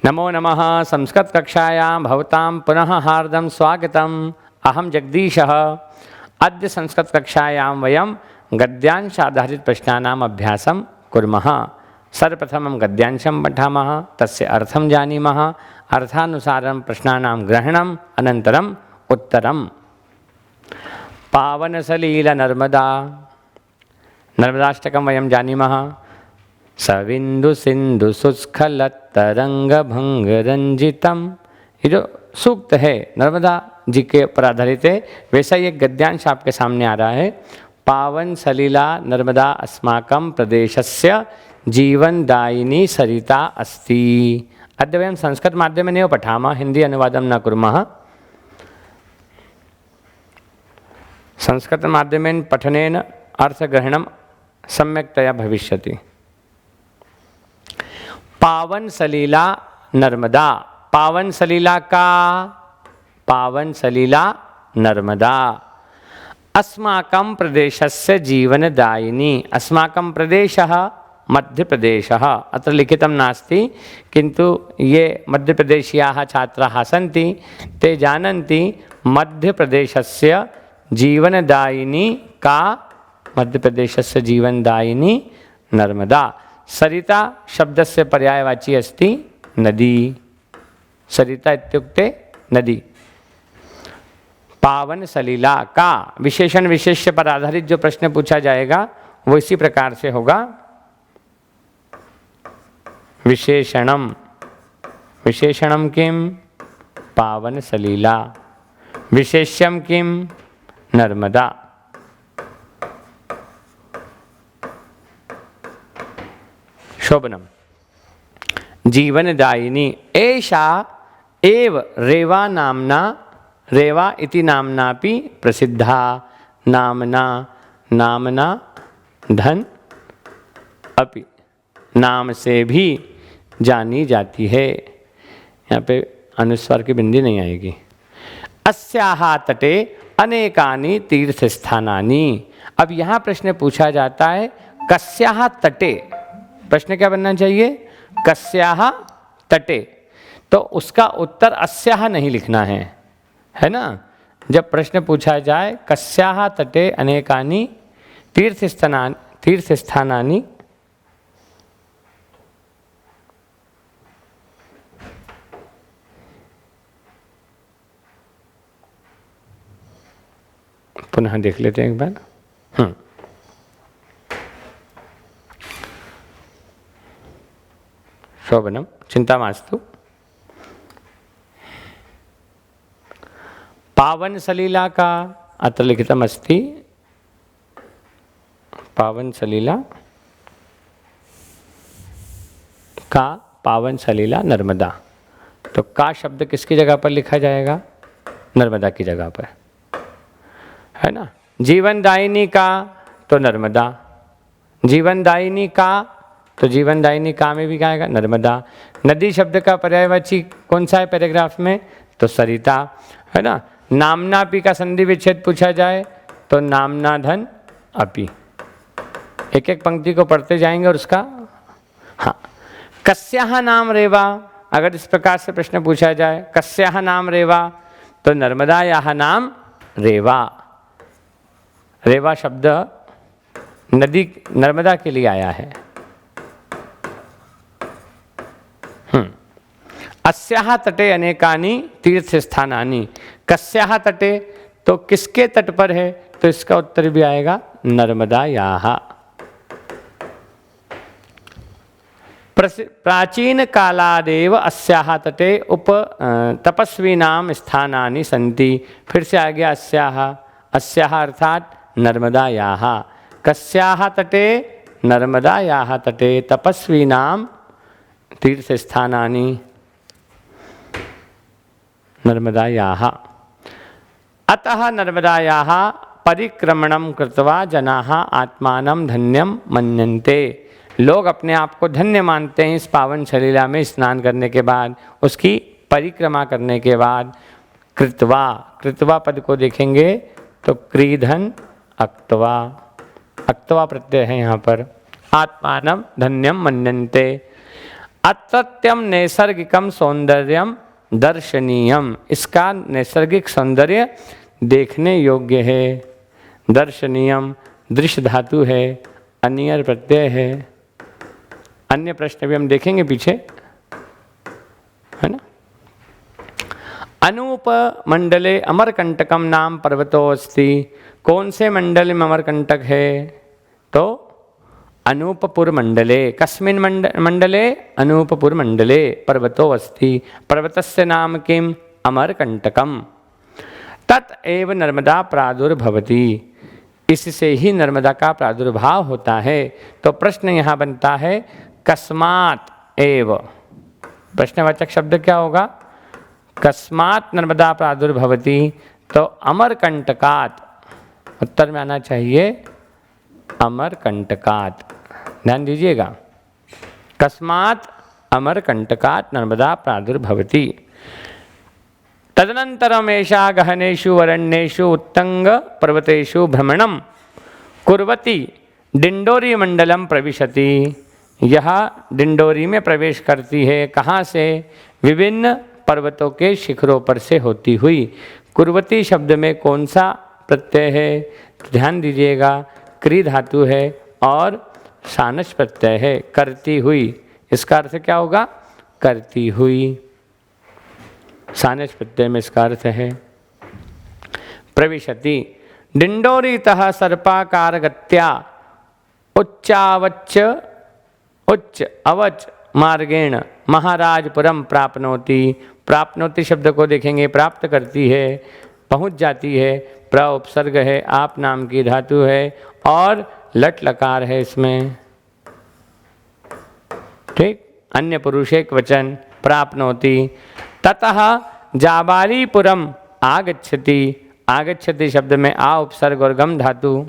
नमो नमः। संस्कृतकक्षायां भवतां पुनः हार्दं स्वागतम्। अहं जगदीशः। अद्य संस्कृतकक्षायां वयं गद्यांशाधारितप्रश्नानाम् अभ्यासं कुर्मः। सर्वप्रथमं गद्यांशं पठामः, तस्य अर्थं जानीमः, अर्थानुसारं प्रश्नानां ग्रहणम्, अनन्तरम् उत्तरम्। पावनसलिलनर्मदा, नर्मदाष्टकं वयं जानीमः। सविंदु सिंधु सुस्खलत्तरंगभंगरंजितम, ये जो सूक्त है नर्मदा जी के ऊपर आधारित है, वैसा ये गद्यांश आपके सामने आ रहा है। पावन सलिला नर्मदा अस्माकं प्रदेशस्य जीवनदायिनी सरिता अस्ति। अद्य वयं संस्कृतमाध्यमेनैव पठामः, हिंदी अनुवादं न कुर्मः। संस्कृतमाध्यमेन पठनेन अर्थग्रहणं सम्यक्तया भविष्यति। पावन सलिला नर्मदा, पावन सलिला का, पावन सलिला नर्मदा अस्माकं प्रदेशस्य जीवनदायिनी। अस्माकं प्रदेशः मध्यप्रदेशः, अत्र लिखितं नास्ति, किन्तु ये मध्यप्रदेशीयाः छात्राः सन्ति ते जानन्ति मध्यप्रदेशस्य जीवनदायिनी का, मध्यप्रदेशस्य जीवनदायिनी नर्मदा। सरिता शब्दस्य पर्यायवाची अस्ति नदी। सरिता इत्युक्ते नदी। पावन सलिला का विशेषण विशेष्य पर आधारित जो प्रश्न पूछा जाएगा वो इसी प्रकार से होगा। विशेषणम, विशेषणम किम? पावन सलिला। विशेष्यम किम? नर्मदा। शोभनम जीवनदायिनी एषा एव रेवा नामना, रेवा इति नामनापि प्रसिद्धा। नामना, नामना धन अपि, नाम से भी जानी जाती है। यहाँ पे अनुस्वार की बिंदी नहीं आएगी। अस्याः तटे अनेकानि तीर्थस्थानानि। अब यहाँ प्रश्न पूछा जाता है कस्याः तटे। प्रश्न क्या बनना चाहिए? कस्याः तटे। तो उसका उत्तर अस्याः नहीं लिखना है ना। जब प्रश्न पूछा जाए कस्याः तटे अनेकानि तीर्थस्थानानि, पुनः देख लेते हैं एक बार। शोभनम चिंता मास्तु। पावन सलिला का अत्र लिखितम् अस्ति। पावन सलिला का, पावन सलिला नर्मदा। तो का शब्द किसकी जगह पर लिखा जाएगा? नर्मदा की जगह पर, है ना। जीवनदायिनी का तो नर्मदा, जीवनदायिनी का तो जीवनदायिनी का में भी क्या आएगा? नर्मदा। नदी शब्द का पर्यायवाची कौन सा है पैराग्राफ में? तो सरिता, है ना। नामनापि का संधि विच्छेद पूछा जाए तो नामना धन अपि। एक एक पंक्ति को पढ़ते जाएंगे और उसका, हाँ। कस्याः नाम रेवा, अगर इस प्रकार से प्रश्न पूछा जाए कस्याः नाम रेवा, तो नर्मदायाः नाम रेवा। रेवा शब्द नदी नर्मदा के लिए आया है। अस्याः तटे अनेकानि तीर्थस्थानानि। कस्याः तटे तो किसके तट पर है? तो इसका उत्तर भी आएगा नर्मदायाः। प्राचीन कालादेव अस्याः तटे तपस्वीनां स्थानानि सन्ति। फिर से आ गया अस्याः, अस्याः अर्थात नर्मदायाः। कस्याः तटे? नर्मदायाः तटे तपस्वीनां तीर्थस्थानानि नर्मदायाः। अतः नर्मदायाः परिक्रमणं कृत्वा जनाः आत्मानं धन्यं मन्यन्ते। लोग अपने आप को धन्य मानते हैं इस पावन सलिला में स्नान करने के बाद, उसकी परिक्रमा करने के बाद। कृत्वा, कृत्वा पद को देखेंगे तो क्रीधन अक्त्वा, अक्त्वा प्रत्यय है यहाँ पर। आत्मानं धन्यं मन्यन्ते। अतत्यम नैसर्गिकम सौंदर्यम दर्शनीयम, इसका नैसर्गिक सौंदर्य देखने योग्य है। दर्शनीयम दृश्य धातु है, अनियर प्रत्यय है। अन्य प्रश्न भी हम देखेंगे पीछे, है ना। अनूप मंडले अमरकंटकम नाम पर्वतो अस्ति, कौन से मंडल में अमरकंटक है? तो अनूपपुर मंडले। कस्मिन् मंडले? अनूपपुर मंडले पर्वतो अस्ति, पर्वतस्य नाम किम? अमरकंटकम। तत एव नर्मदा प्रादुर्भवति, इससे ही नर्मदा का प्रादुर्भाव होता है। तो प्रश्न यहाँ बनता है कस्मात् एव, प्रश्नवाचक शब्द क्या होगा? कस्मात् नर्मदा प्रादुर्भवति, तो अमरकंटकात्, उत्तर में आना चाहिए अमरकंटकात्। ध्यान दीजिएगा, कस्मात् अमरकंटकात् नर्मदा प्रादुर्भवति। तदनंतरम एषा गहनेषु वरण्येषु उत्तंग पर्वतेषु भ्रमणं कुर्वती डिंडोरी मंडलम प्रविशति, यह डिंडोरी में प्रवेश करती है। कहाँ से? विभिन्न पर्वतों के शिखरों पर से होती हुई। कुर्वती शब्द में कौन सा प्रत्यय है? ध्यान दीजिएगा, क्री धातु है और सानस प्रत्यय है, करती हुई। इसका अर्थ क्या होगा? करती हुई। सानस प्रत्यय में इसका अर्थ है। प्रविशति डिंडोरीतः सर्पाकार गत्या उच्चावच उच्च अवच मार्गेण महाराजपुरम प्राप्नोति, प्राप्नोति शब्द को देखेंगे, प्राप्त करती है, पहुंच जाती है। प्र उपसर्ग है, आप नाम की धातु है और लट लकार है इसमें, ठीक। अन्य पुरुष एक वचन, प्राप्नोति। ततः जाबालीपुरम आगच्छति, आगच्छति शब्द में आ उपसर्ग और गम धातु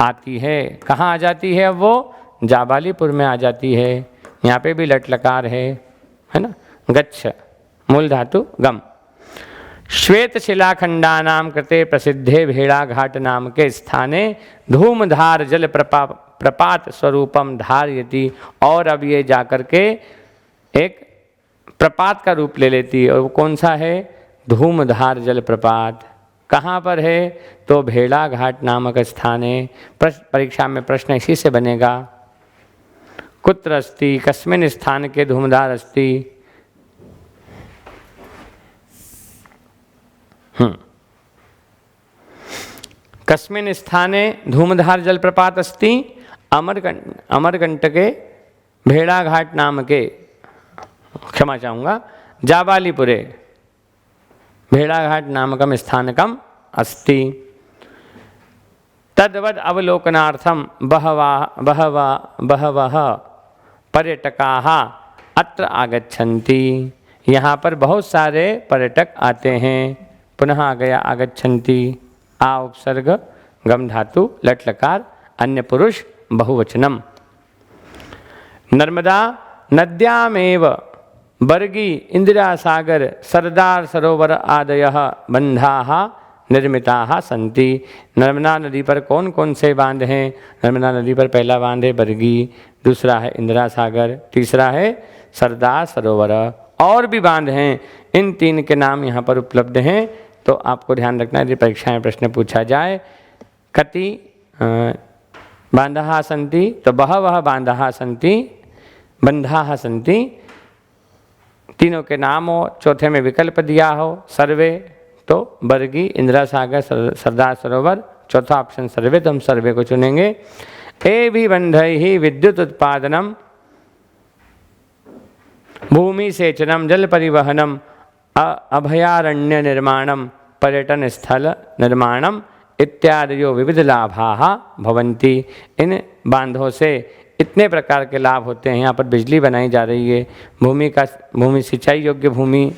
आती है। कहाँ आ जाती है? वो जाबालीपुर में आ जाती है। यहाँ पे भी लट लकार है ना। गच्छ मूल धातु गम। श्वेत शिलाखंडानाम कृते प्रसिद्धे भेड़ा घाट नाम के स्थाने धूमधार जल प्रपात स्वरूपम धारयति, और अब ये जाकर के एक प्रपात का रूप ले लेती है। और वो कौन सा है? धूमधार जल प्रपात। कहाँ पर है? तो भेड़ा घाट नामक स्थान है। परीक्षा में प्रश्न इसी से बनेगा। कुत्र अस्ति, कस्मिन् स्थान के धूमधार अस्ति। कस्मिन् स्थाने धूमधार जलप्रपात अस्ति? अमरकंटके भेड़ाघाट नाम के, क्षमा चाहूँगा, जाबालीपुरे भेड़ाघाट नामकम स्थानकम अस्ति। तद्वद अवलोकनार्थम बहवः पर्यटकाः अत्र आगच्छन्ति, यहाँ पर बहुत सारे पर्यटक आते हैं। पुनः आ गया आगच्छन्ति, आ उपसर्ग गम धातु लट लकार, अन्य पुरुष बहुवचनम। नर्मदा नद्यामेव बर्गी इंदिरा सागर सरदार सरोवर आदयः बंधाः निर्मिताः सन्ति। नर्मदा नदी पर कौन कौन से बांध हैं? नर्मदा नदी पर पहला बांध है बरगी, दूसरा है इंदिरा सागर, तीसरा है सरदार सरोवर, और भी बांध हैं। इन तीन के नाम यहाँ पर उपलब्ध हैं। तो आपको ध्यान रखना है, यदि परीक्षा में प्रश्न पूछा जाए कति बांधाः सन्ति, तो बहवः बांधाः सन्ति, बंधाः सन्ति, तीनों के नाम हो। चौथे में विकल्प दिया हो सर्वे, तो बरगी इंदिरा सागर सरदार सरोवर, चौथा ऑप्शन सर्वे, तो हम सर्वे को चुनेंगे। ए भी बंधैः विद्युत उत्पादनम भूमि सेचनम जल परिवहनम अभयारण्य निर्माणम पर्यटन स्थल निर्माणम इत्यादि विविध लाभाः भवन्ति। इन बांधों से इतने प्रकार के लाभ होते हैं। यहाँ पर बिजली बनाई जा रही है, भूमि सिंचाई योग्य भूमि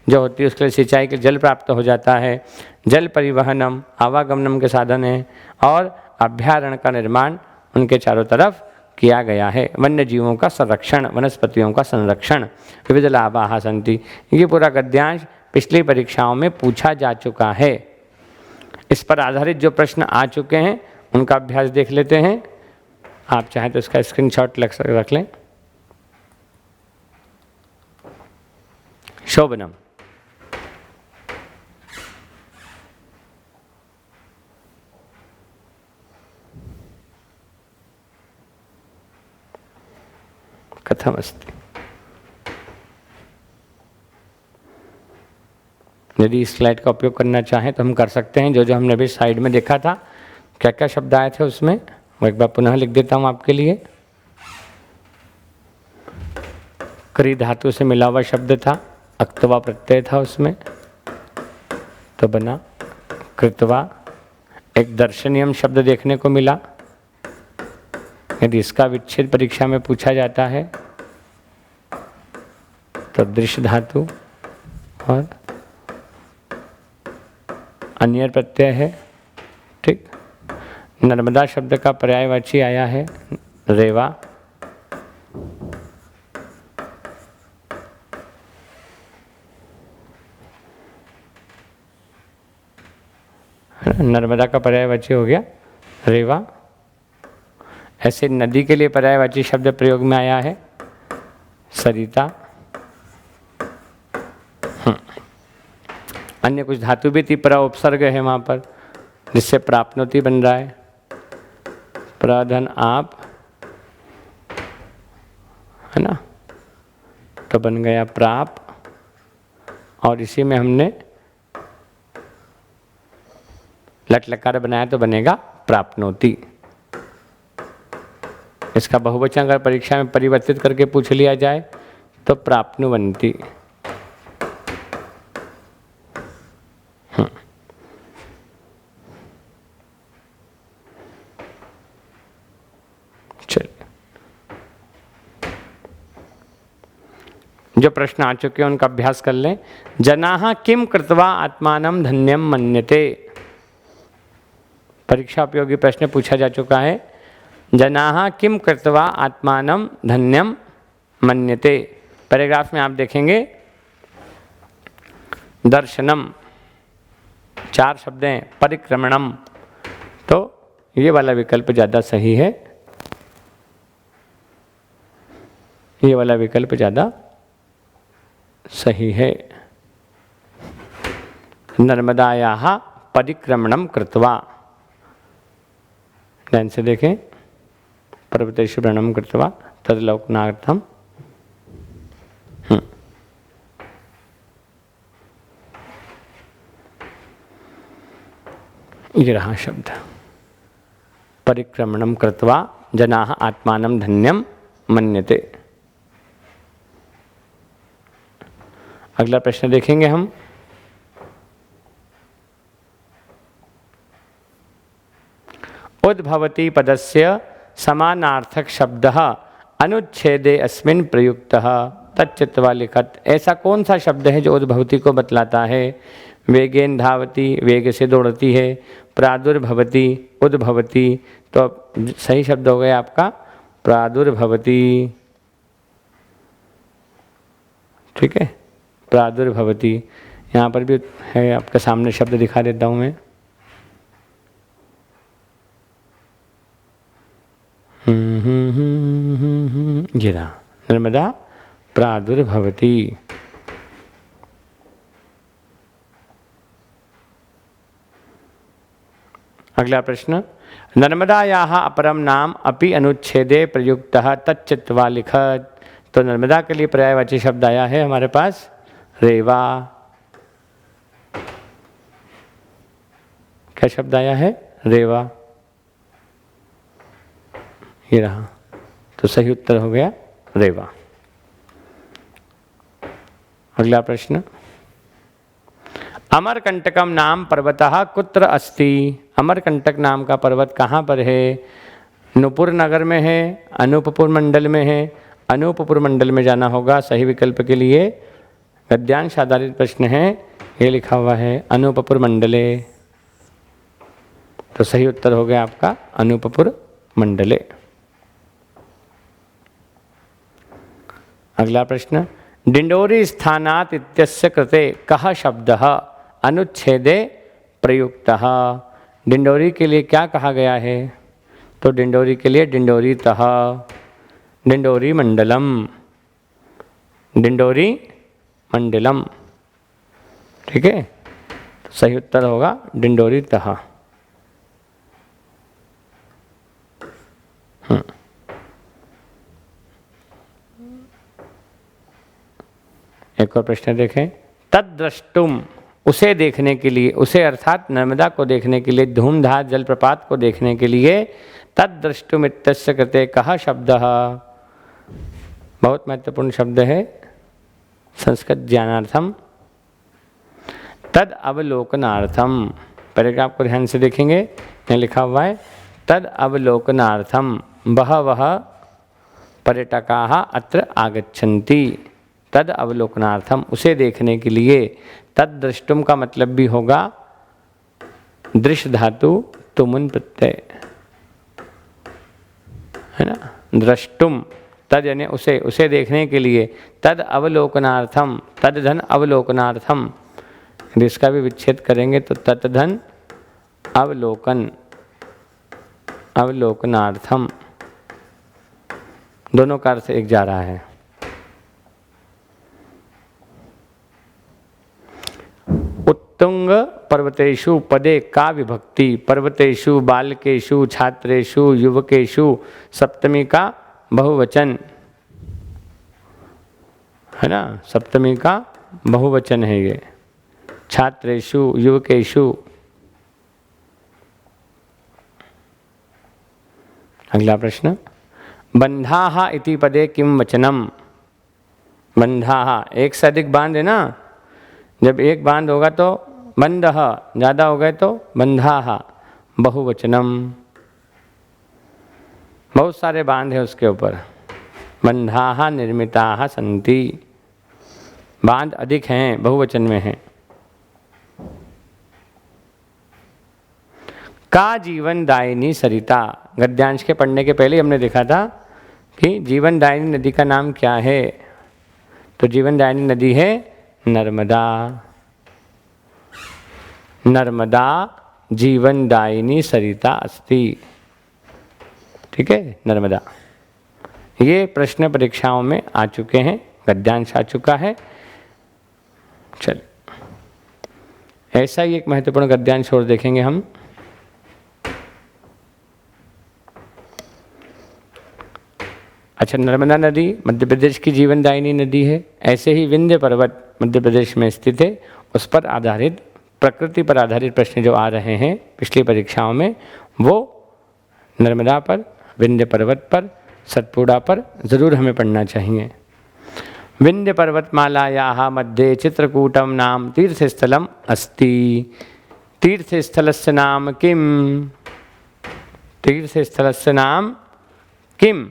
जो होती है उसके लिए सिंचाई के जल प्राप्त हो जाता है। जल परिवहनम आवागमनम के साधन है, और अभयारण्य का निर्माण उनके चारों तरफ किया गया है। वन्य जीवों का संरक्षण, वनस्पतियों का संरक्षण, विविध लाभाः सन्ति। ये पूरा गद्यांश पिछली परीक्षाओं में पूछा जा चुका है। इस पर आधारित जो प्रश्न आ चुके हैं उनका अभ्यास देख लेते हैं। आप चाहें तो इसका स्क्रीनशॉट रख लें। शोभनम। कथमस्ति। यदि इस स्लाइड का उपयोग करना चाहें तो हम कर सकते हैं। जो जो हमने अभी साइड में देखा था, क्या क्या शब्द आए थे उसमें, वो एक बार पुनः लिख देता हूं आपके लिए। क्री धातु से मिला हुआ शब्द था, अक्तवा प्रत्यय था उसमें, तो बना कृतवा। एक दर्शनीयम शब्द देखने को मिला, यदि इसका विच्छेद परीक्षा में पूछा जाता है तो दृश्य धातु और अन्य प्रत्यय है। ठीक। नर्मदा शब्द का पर्यायवाची आया है रेवा। नर्मदा का पर्यायवाची हो गया रेवा। ऐसे नदी के लिए पर्यायवाची शब्द प्रयोग में आया है सरिता। अन्य कुछ धातु भी थी, प्र उपसर्ग है वहाँ पर, जिससे प्राप्नोति बन रहा है। प्रधन आप, है ना, तो बन गया प्राप। और इसी में हमने लट लकार बनाया तो बनेगा प्राप्नोति। इसका बहुवचन अगर परीक्षा में परिवर्तित करके पूछ लिया जाए तो प्राप्नुवन्ति। जो प्रश्न आ चुके हैं उनका अभ्यास कर लें। जनाः किम कृत्वा आत्मानं धन्यम मन्यते। परीक्षा उपयोगी प्रश्न पूछा जा चुका है। जनाः किम कृत्वा आत्मानं धन्यम मन्यते। पैराग्राफ में आप देखेंगे दर्शनम, 4 शब्द हैं, परिक्रमणम, तो ये वाला विकल्प ज़्यादा सही है। ये वाला विकल्प ज़्यादा सही है। नर्मदायाः परिक्रमणम कृत्वा, ध्यान से देखें, पर्वतेषु व्रणम कृत्वा तद्लोकनार्थम। ये रहा शब्द परिक्रमणम कृत्वा जनाः आत्मानं धन्यम मन्यते। अगला प्रश्न देखेंगे हम। उद्भवति पदस्य समानार्थक शब्दः अनुच्छेदे अस्मिन् प्रयुक्तः तच्चित्वा लिखत। ऐसा कौन सा शब्द है जो उद्भवति को बतलाता है? वेगेन धावती, वेग से दौड़ती है। प्रादुर्भवति, उद्भवति, तो सही शब्द हो गया आपका प्रादुर्भवति। ठीक है, प्रादुर्भवति। यहाँ पर भी है, आपके सामने शब्द दिखा देता हूँ मैं। ये रहा नर्मदा प्रादुर्भवति। अगला प्रश्न, नर्मदायाः अपरम नाम अपि अनुच्छेदे प्रयुक्तः तच्चित्वा लिखत। तो नर्मदा के लिए पर्यायवाची शब्द आया है हमारे पास रेवा। क्या शब्द आया है? रेवा। ये रहा, तो सही उत्तर हो गया रेवा। अगला प्रश्न, अमरकंटकम नाम पर्वतः कुत्र अस्ति। अमरकंटक नाम का पर्वत कहाँ पर है? नूपुर नगर में है, अनूपपुर मंडल में है। अनूपपुर मंडल में जाना होगा सही विकल्प के लिए। गद्यांश आधारित प्रश्न है, ये लिखा हुआ है अनूपपुर मंडले, तो सही उत्तर हो गया आपका अनूपपुर मंडले। अगला प्रश्न, डिंडोरी स्थानात् इत्यस्य कृते कः शब्दः अनुच्छेदे प्रयुक्तः। डिंडोरी के लिए क्या कहा गया है? तो डिंडोरी के लिए डिंडोरीतः, डिंडोरी मंडलम, डिंडोरी मंडलम। ठीक है, सही उत्तर होगा डिंडोरी तह। एक और प्रश्न देखें। तद्द्रष्टुम, उसे देखने के लिए, उसे अर्थात नर्मदा को देखने के लिए, धूमधार जलप्रपात को देखने के लिए तद्द्रष्टुम इत्यस्य कृते कः शब्दः। बहुत महत्वपूर्ण शब्द है संस्कृत ज्ञानार्थम। तद अवलोकनार्थम, पैराग्राफ को ध्यान से देखेंगे, यहाँ लिखा हुआ है तद अवलोकनार्थम बहवः पर्यटकाः अत्र आगच्छन्ति। तद अवलोकनार्थम, उसे देखने के लिए। तद दृष्टुम का मतलब भी होगा दृश्य धातु तुमुन प्रत्यय, है ना। द्रष्टुम, तद यानी उसे, उसे देखने के लिए। तद अवलोकनार्थम, तद धन अवलोकनार्थम, इसका भी विच्छेद करेंगे तो तत् धन अवलोकन, अवलोकनार्थम, दोनों का अर्थ एक जा रहा है। उत्तुंग पर्वतेषु पदे का विभक्ति। पर्वतेषु, बालकेषु, छात्रेषु, युवकेषु, सप्तमी का बहुवचन, है ना, सप्तमी का बहुवचन है ये। छात्रेषु, युवकेषु। अगला प्रश्न, बंधाः इति पदे किम वचनम। बंधाः, एक से अधिक बांध है ना, जब एक बांध होगा तो बंधः, ज़्यादा हो गए तो बंधाः। बहुवचनम, बहुत सारे बांध है उसके ऊपर। बंधाः निर्मिताः सन्ति, बांध अधिक हैं, बहुवचन में हैं। का जीवनदायिनी सरिता। गद्यांश के पढ़ने के पहले हमने देखा था कि जीवनदायिनी नदी का नाम क्या है, तो जीवनदायिनी नदी है नर्मदा। नर्मदा जीवनदायिनी सरिता अस्ति। ठीक है, नर्मदा। ये प्रश्न परीक्षाओं में आ चुके हैं, गद्यांश आ चुका है। चल, ऐसा ही एक महत्वपूर्ण गद्यांश और देखेंगे हम। अच्छा, नर्मदा नदी मध्य प्रदेश की जीवनदायिनी नदी है। ऐसे ही विंध्य पर्वत मध्य प्रदेश में स्थित है। उस पर आधारित, प्रकृति पर आधारित प्रश्न जो आ रहे हैं पिछली परीक्षाओं में, वो नर्मदा पर, विंध्य पर्वत पर, सतपुड़ा पर ज़रूर हमें पढ़ना चाहिए। विंध्य पर्वतमालायाः मध्ये चित्रकूटम नाम तीर्थस्थलम अस्ति। तीर्थस्थलस्य नाम किम। तीर्थस्थलस्य नाम किम।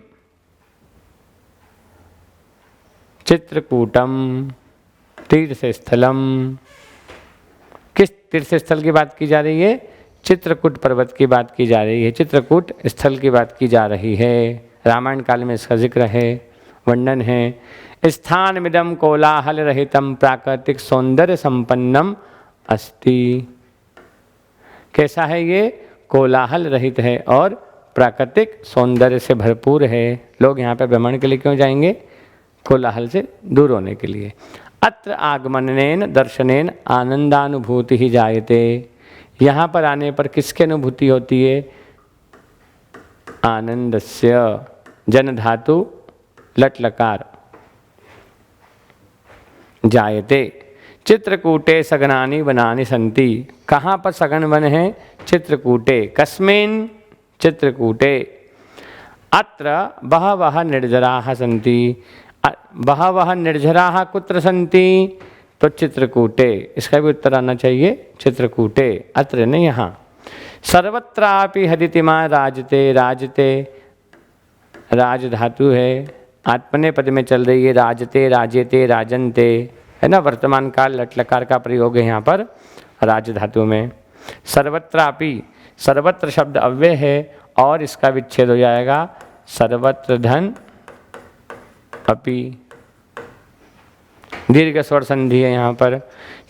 चित्रकूटम तीर्थस्थलम। किस तीर्थस्थल की बात की जा रही है? चित्रकूट पर्वत की बात की जा रही है, चित्रकूट स्थल की बात की जा रही है। रामायण काल में इसका जिक्र है, वर्णन है। स्थानमिदं कोलाहल रहितम प्राकृतिक सौंदर्य संपन्नम अस्ति। कैसा है ये? कोलाहल रहित है और प्राकृतिक सौंदर्य से भरपूर है। लोग यहाँ पे भ्रमण के लिए क्यों जाएंगे? कोलाहल से दूर होने के लिए। अत्र आगमनेन दर्शनेन आनंदानुभूति ही जायते। यहाँ पर आने पर किसकी अनुभूति होती है? आनंदस्य। जन धातु लट लकार जायते। चित्रकूटे सगनानि वनानि सन्ति। कहाँ पर सघन वन है? चित्रकूटे। कस्मिन्? चित्रकूटे। अत्र बहवः निर्झराः सन्ति। बहवः निर्झराः कुत्र सन्ति? तो चित्रकूटे। इसका भी उत्तर आना चाहिए चित्रकूटे, अत्र नहीं यहाँ। सर्वत्रापि हदितिमा राजते। राजते राज धातु है, आत्मने पद में चल रही है। राजते, राजेते, राजन्ते, है ना। वर्तमान काल लट लकार का प्रयोग है यहाँ पर राज धातु में। सर्वत्रापि, सर्वत्र शब्द अव्यय है और इसका विच्छेद हो जाएगा सर्वत्र धन अपि। दीर्घ स्वर संधि है यहाँ पर।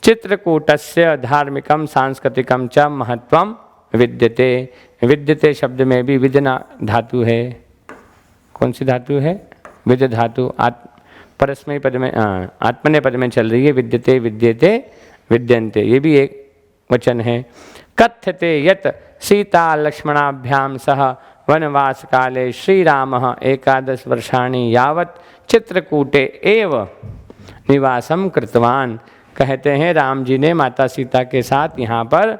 चित्रकूटस्य धार्मिकम सांस्कृतिकम च महत्वम विद्यते। विद्यते शब्द में भी विद्यना धातु है। कौन सी धातु है? विद्य धातु। परस्मै पद में आत्मने पद में चल रही है, विद्यते विद्येते विद्यन्ते, ये भी एक वचन है। कथ्यते यत् सीता लक्ष्मणाभ्याम सह वनवास काले श्री रामः 11 वर्षाणि यावत् चित्रकूटे एव निवासम कृतवान। कहते हैं राम जी ने माता सीता के साथ यहाँ पर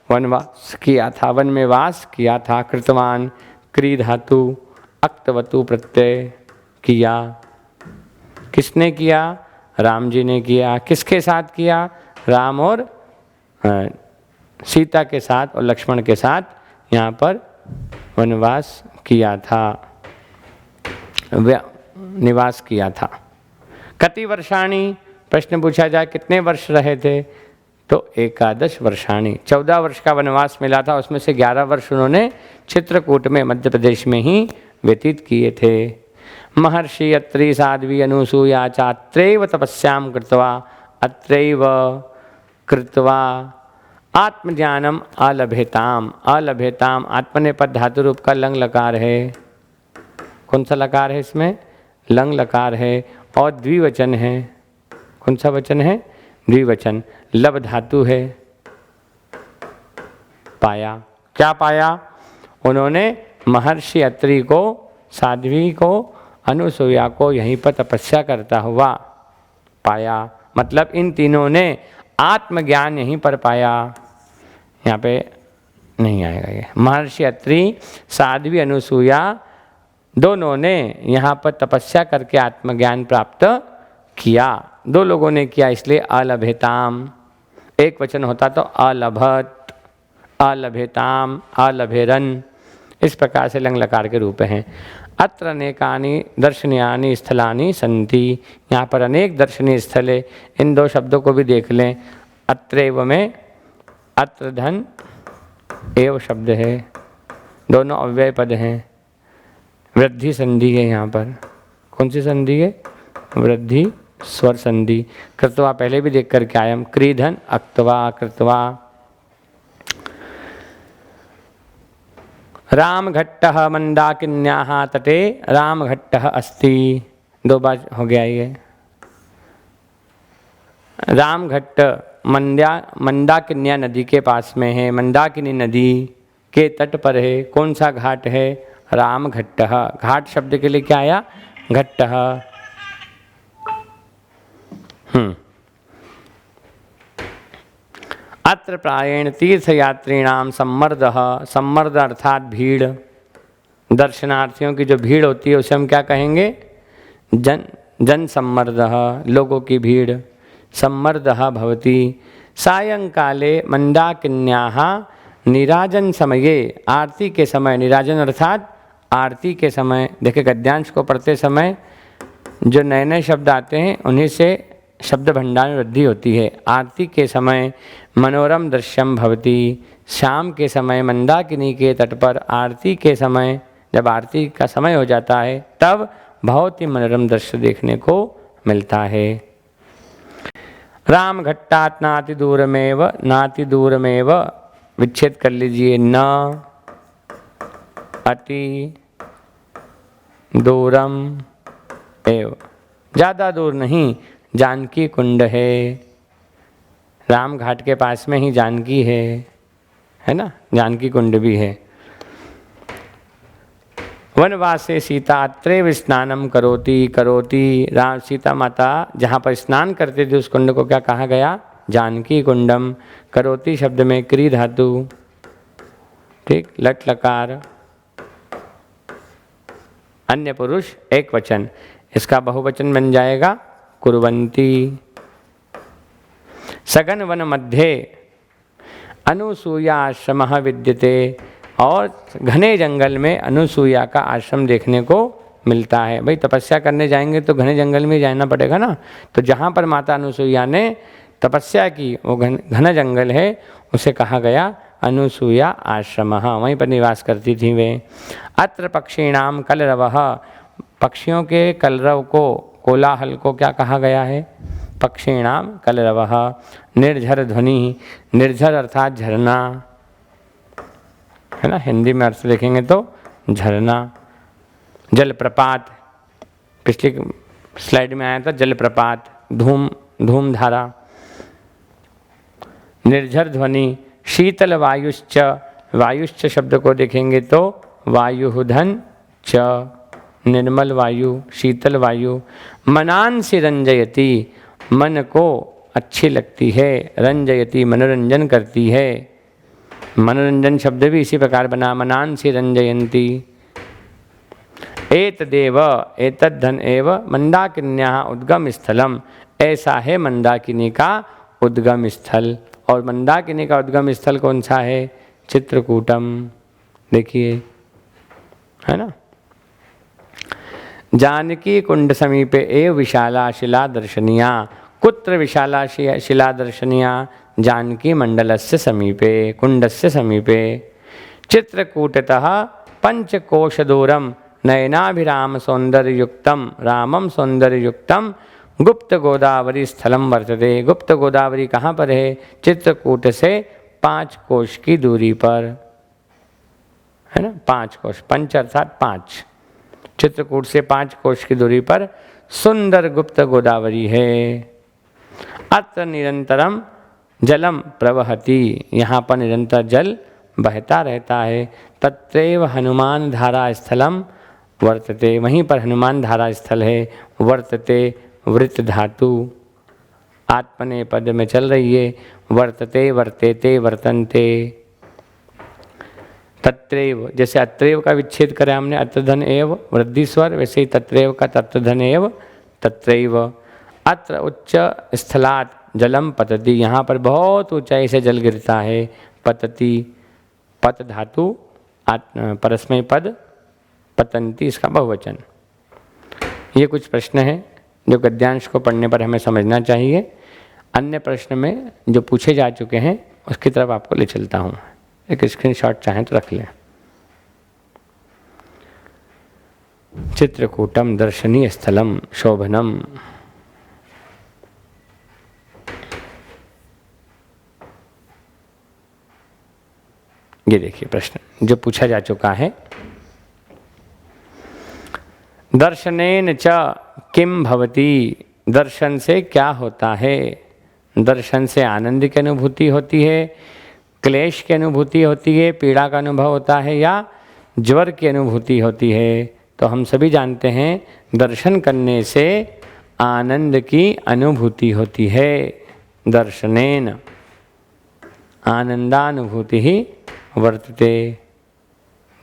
वनवास किया था, वन में वास किया था। कृतवान क्री धातु अक्तवतु प्रत्यय किया। किसने किया? राम जी ने किया। किसके साथ किया? राम और सीता के साथ और लक्ष्मण के साथ यहाँ पर वनवास किया था, निवास किया था। कति वर्षाणी, प्रश्न पूछा जाए कितने वर्ष रहे थे, तो 11 वर्षाणी, 14 वर्ष का वनवास मिला था, उसमें से 11 वर्ष उन्होंने चित्रकूट में मध्य प्रदेश में ही व्यतीत किए थे। महर्षि अत्रि साध्वी अनुसूया चात्रैव तपस्याम कृत्वा अत्रैव कृत्वा आत्मज्ञानम अलभेताम। अलभेताम आत्मनेपद धातु रूप का लंग लकार है। कौन सा लकार है इसमें? लंग लकार है और द्विवचन है। कौन सा वचन है? द्विवचन। लब धातु है। पाया, क्या पाया? उन्होंने महर्षि अत्रि को, साध्वी को, अनुसूया को यहीं पर तपस्या करता हुआ पाया। मतलब इन तीनों ने आत्मज्ञान यहीं पर पाया। यहाँ पे नहीं आएगा ये। महर्षि अत्रि, साध्वी, अनुसूया दोनों ने यहाँ पर तपस्या करके आत्मज्ञान प्राप्त किया। दो लोगों ने किया, इसलिए अलभेताम। एक वचन होता तो अलभत, अलभेताम, अलभेरन, इस प्रकार से लंग लकार के रूप हैं। अत्र अनेकानि दर्शनीयानि स्थलानि सन्ति। यहाँ पर अनेक दर्शनीय स्थल है। इन दो शब्दों को भी देख लें। अत्रैव में अत्र धन एव शब्द है, दोनों अव्यय पद हैं। वृद्धि संधि है यहाँ पर। कौन सी संधि है? वृद्धि स्वर संधि। कृत्वा पहले भी देख करके आयम। क्रीधन अक्त्वा कृत्वा। रामघट्टः मंदाकिन्याः तटे रामघट्टः अस्ति। दो बार हो गया ये। रामघट्ट मंदाकिन्या नदी के पास में है, मंदाकिनी नदी के तट पर है। कौन सा घाट है? रामघट्टः। घाट शब्द के लिए क्या आया? घट्टः। अत्र प्रायेण तीर्थयात्रीणाम सम्मर्दः। सम्मर्द अर्थात भीड़। दर्शनार्थियों की जो भीड़ होती है उसे हम क्या कहेंगे? जन सम्मर्दः, लोगों की भीड़। सम्मर्दः भवति। सायंकाले मंदाकिन्याः निराजन समये, आरती के समय, निराजन अर्थात आरती के समय। देखिए गद्यांश को पढ़ते समय जो नए नए शब्द आते हैं उन्हीं से शब्द भंडार में वृद्धि होती है। आरती के समय मनोरम दृश्यम भवति। शाम के समय मंदाकिनी के तट पर आरती के समय, जब आरती का समय हो जाता है तब बहुत ही मनोरम दृश्य देखने को मिलता है। रामघट्टात् नाति दूरमेव, नाति दूरमेव विच्छेद कर लीजिए। न अति दूरम एव, ज़्यादा दूर नहीं। जानकी कुंड है। राम घाट के पास में ही जानकी है ना? जानकी कुंड भी है। वनवासे सीता अत्रैव स्नानम करोति। करोति, राम सीता माता जहाँ पर स्नान करते थे उस कुंड को क्या कहा गया? जानकी कुंडम। करोति शब्द में क्री धातु, ठीक, लट लकार, अन्य पुरुष एक वचन। इसका बहुवचन बन जाएगा कुर्वन्ति। सघन वन मध्ये अनुसूया आश्रमः विद्यते। और घने जंगल में अनुसूया का आश्रम देखने को मिलता है। भाई तपस्या करने जाएंगे तो घने जंगल में जाना पड़ेगा ना। तो जहाँ पर माता अनुसूया ने तपस्या की वो घना जंगल है, उसे कहा गया अनुसूया आश्रमः। वहीं पर निवास करती थी वे। अत्र पक्षीणाम कलरवः। पक्षियों के कलरव को, कोलाहल को क्या कहा गया है? पक्षीणाम कलरवः। निर्झर ध्वनि। निर्झर अर्थात झरना, है ना? हिंदी में अर्थ देखेंगे तो झरना। जलप्रपात, पिछली स्लाइड में आया था जलप्रपात, धूम धूमधारा, निर्झर ध्वनि, शीतल वायुश्च, वायुश्च शब्द को देखेंगे तो वायुधन च, निर्मल वायु, शीतल वायु, मनांसि रंजयति, मन को अच्छी लगती है, रंजयति मनोरंजन करती है, मनोरंजन शब्द भी इसी प्रकार बना, मनांसि रंजयन्ति। एतदेव एतद्धन एव मंदाकिन्याः उद्गम स्थलम, ऐसा है मंदाकिनी का उद्गम स्थल। और मंदाकिनी का उद्गम स्थल कौन सा है? चित्रकूटम, देखिए है ना। जानकी कुंड समीपे एव विशाला शिला दर्शनीया, कुत्र विशाला शिला दर्शनीया? जानकी मंडलस्य समीपे, कुंडस्य समीपे। चित्रकूटतः पंचकोश दूरम नयनाभिराम सौंदर्ययुक्तम रामम सौंदर्ययुक्तम गुप्त गोदावरी स्थलम वर्तते। गुप्त गोदावरी कहाँ पर है? चित्रकूट से 5 कोश की दूरी पर, है ना। 5 कोश, पंच अर्थात 5, चित्रकूट से 5 कोश की दूरी पर सुंदर गुप्त गोदावरी है। अत्र निरंतरम जलम प्रवहति, यहाँ पर निरंतर जल बहता रहता है। तत्रैव हनुमान धारा स्थलम वर्तते, वहीं पर हनुमान धारा स्थल है। वर्तते वृत धातु आत्मने पद में चल रही है। वर्तते वर्तेते वर्तन्ते। तत्रैव, जैसे अत्रैव का विच्छेद करें हमने, अत्रधन एव वृद्धि स्वर, वैसे ही तत्रैव का तत्रधन एव तत्रैव। अत्र उच्च स्थलात् जलम पतति, यहाँ पर बहुत ऊंचाई से जल गिरता है। पतति, पत धातु परस्मय पद, पतंती इसका बहुवचन। ये कुछ प्रश्न हैं जो गद्यांश को पढ़ने पर हमें समझना चाहिए। अन्य प्रश्न में जो पूछे जा चुके हैं उसकी तरफ आपको ले चलता हूँ। एक स्क्रीनशॉट चाहें तो रख लें। चित्रकूटम दर्शनीय स्थलम शोभनम। ये देखिए प्रश्न जो पूछा जा चुका है। दर्शनेन च किम भवति, दर्शन से क्या होता है? दर्शन से आनंद की अनुभूति होती है, क्लेश की अनुभूति होती है, पीड़ा का अनुभव होता है, या ज्वर की अनुभूति होती है? तो हम सभी जानते हैं दर्शन करने से आनंद की अनुभूति होती है। दर्शनेन आनंदानुभूति ही वर्तते।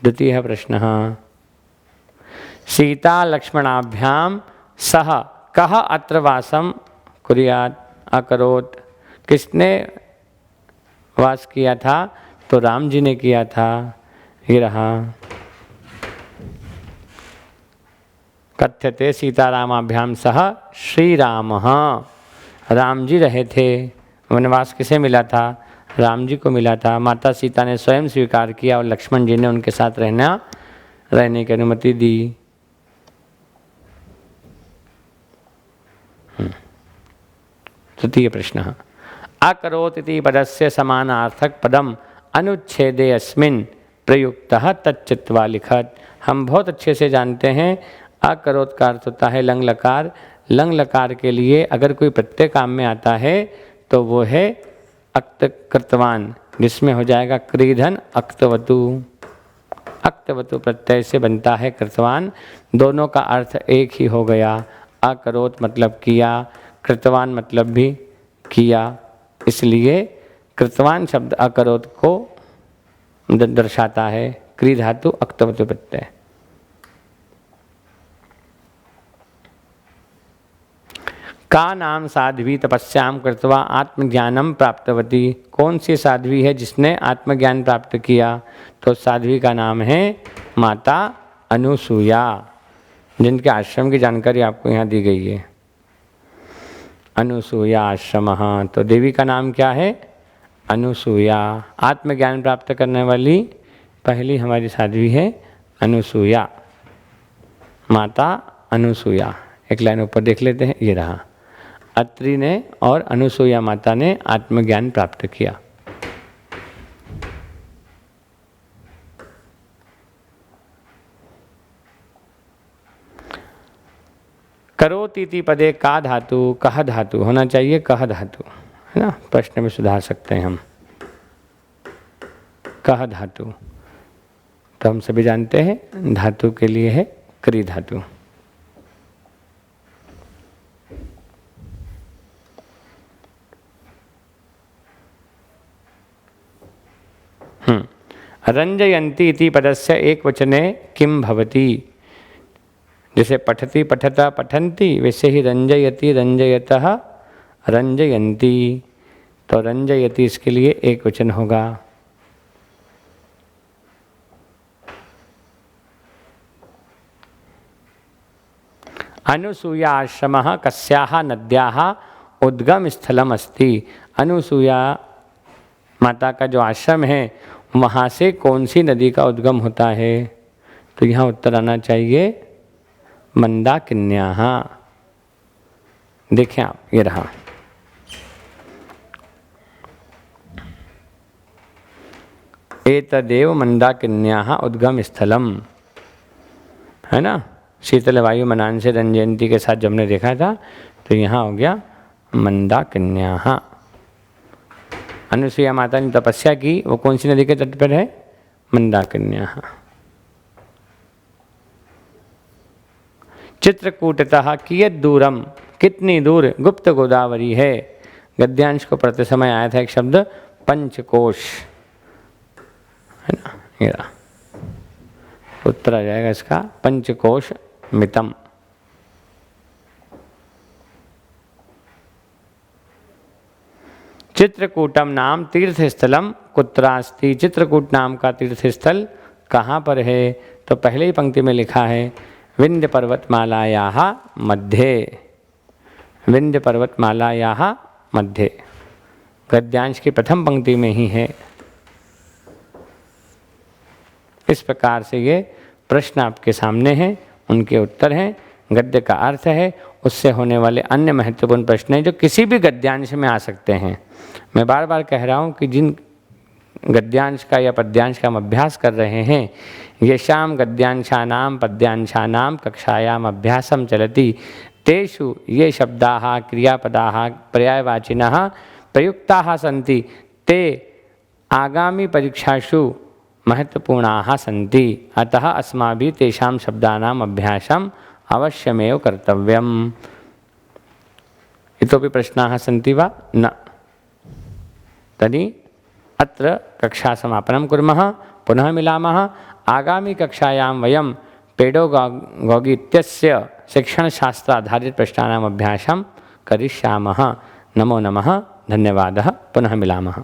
द्वितीय प्रश्न, सीता लक्ष्मणाभ्याम सह कह अत्र वासम कुर्यात् अकरोत्, किसने वास किया था? तो राम जी ने किया था। ये रहा। कथ्यते सीतारामाभ्याम सह श्री राम, राम जी रहे थे। वनवास किसे मिला था? राम जी को मिला था। माता सीता ने स्वयं स्वीकार किया और लक्ष्मण जी ने उनके साथ रहने की अनुमति दी। तृतीय प्रश्न, अकरोत् इति पदस्य समानार्थक पदम अनुच्छेदे अस्मिन् प्रयुक्तः तच्चित्वा लिखत। हम बहुत अच्छे से जानते हैं अकरोत् का अर्थ होता है लंग लकार। लंग लकार के लिए अगर कोई प्रत्यय काम में आता है तो वो है अक्त कृतवान, जिसमें हो जाएगा क्रीधन अक्तवतु। अक्तवतु प्रत्यय से बनता है कृतवान। दोनों का अर्थ एक ही हो गया। अकरोत् मतलब किया, कृतवान मतलब भी किया, इसलिए कृतवान शब्द अकरोत् को दर्शाता है। क्री धातु अक्तवतु प्रत्यय। का नाम साध्वी तपस्याम कृत्वा आत्मज्ञानम प्राप्तवती, कौन सी साध्वी है जिसने आत्मज्ञान प्राप्त किया? तो साध्वी का नाम है माता अनुसूया, जिनके आश्रम की जानकारी आपको यहाँ दी गई है। अनुसूया आश्रम। तो देवी का नाम क्या है? अनुसूया। आत्मज्ञान प्राप्त करने वाली पहली हमारी साध्वी है अनुसूया, माता अनुसूया। एक लाइन ऊपर देख लेते हैं, ये रहा। अत्रि ने और अनुसूया माता ने आत्मज्ञान प्राप्त किया। करोति करोति इति पदे का धातु कह धातु होना चाहिए, कह धातु, है ना। प्रश्न में सुधार सकते हैं हम, कह धातु। तो हम सभी जानते हैं धातु के लिए है क्री धातु। रंजयन्ति इति पदस्य एक वचने किम भवति। जैसे पठति पठता पठन्ति, वैसे ही रंजयति रंजयतः रंजयन्ति। तो रंजयति इसके लिए एक वचन होगा। अनुसूया आश्रमः कस्याः नद्याः उद्गम स्थलम अस्ति। अनुसूया माता का जो आश्रम है वहाँ से कौन सी नदी का उद्गम होता है। तो यहाँ उत्तर आना चाहिए मंदाकिन्याः। देखें आप, ये रहा, एतदेव मंदाकिन्याः उद्गम स्थलम, है ना। शीतल वायु मनान से रंजयंती के साथ जो हमने देखा था, तो यहाँ हो गया मंदाकिन्याः। अनुसुईया माता ने तपस्या की, वो कौन सी नदी के तट पर है, मंदाकिन्याः। चित्रकूटतः कियत् दूरम, कितनी दूर गुप्त गोदावरी है। गद्यांश को पढ़ते समय आया था एक शब्द पंचकोश, है ना। ये उत्तर आ जाएगा इसका पंचकोश मितम। चित्रकूटम नाम तीर्थस्थलम कुत्रास्ति। चित्रकूट नाम का तीर्थस्थल कहाँ पर है। तो पहले ही पंक्ति में लिखा है विंध्य पर्वतमालायाः मध्ये, विंध्य पर्वतमालायाः मध्ये। गद्यांश की प्रथम पंक्ति में ही है। इस प्रकार से ये प्रश्न आपके सामने हैं, उनके उत्तर हैं, गद्य का अर्थ है, उससे होने वाले अन्य महत्वपूर्ण प्रश्न हैं जो किसी भी गद्यांश में आ सकते हैं। मैं बार बार कह रहा हूँ कि जिन गद्यांश का या पद्यांश का हम अभ्यास कर रहे हैं, येषां गद्यांशानां पद्यांशानां कक्षायाम अभ्यासम चलति तेषु ये शब्दाः क्रियापदाः पर्यायवाचिनः प्रयुक्ताः सन्ति ते आगामी परीक्षासु महत्वपूर्णाः सन्ति। अतः अस्माभिः तेषां शब्दानाम् अभ्यासम् अवश्यमेव कर्तव्यम्। इतोपि प्रश्नाः सन्ति वा न। तर्हि अत्र कक्षासमापनं कुर्मः, पुनः मिलामः। आगामी कक्षायां वयं पेडोगागी इत्यस्य शिक्षणशास्त्राधारित प्रश्नानाम् अभ्यासं करिष्यामः। नमो नमः, धन्यवादः, पुनः मिलामः।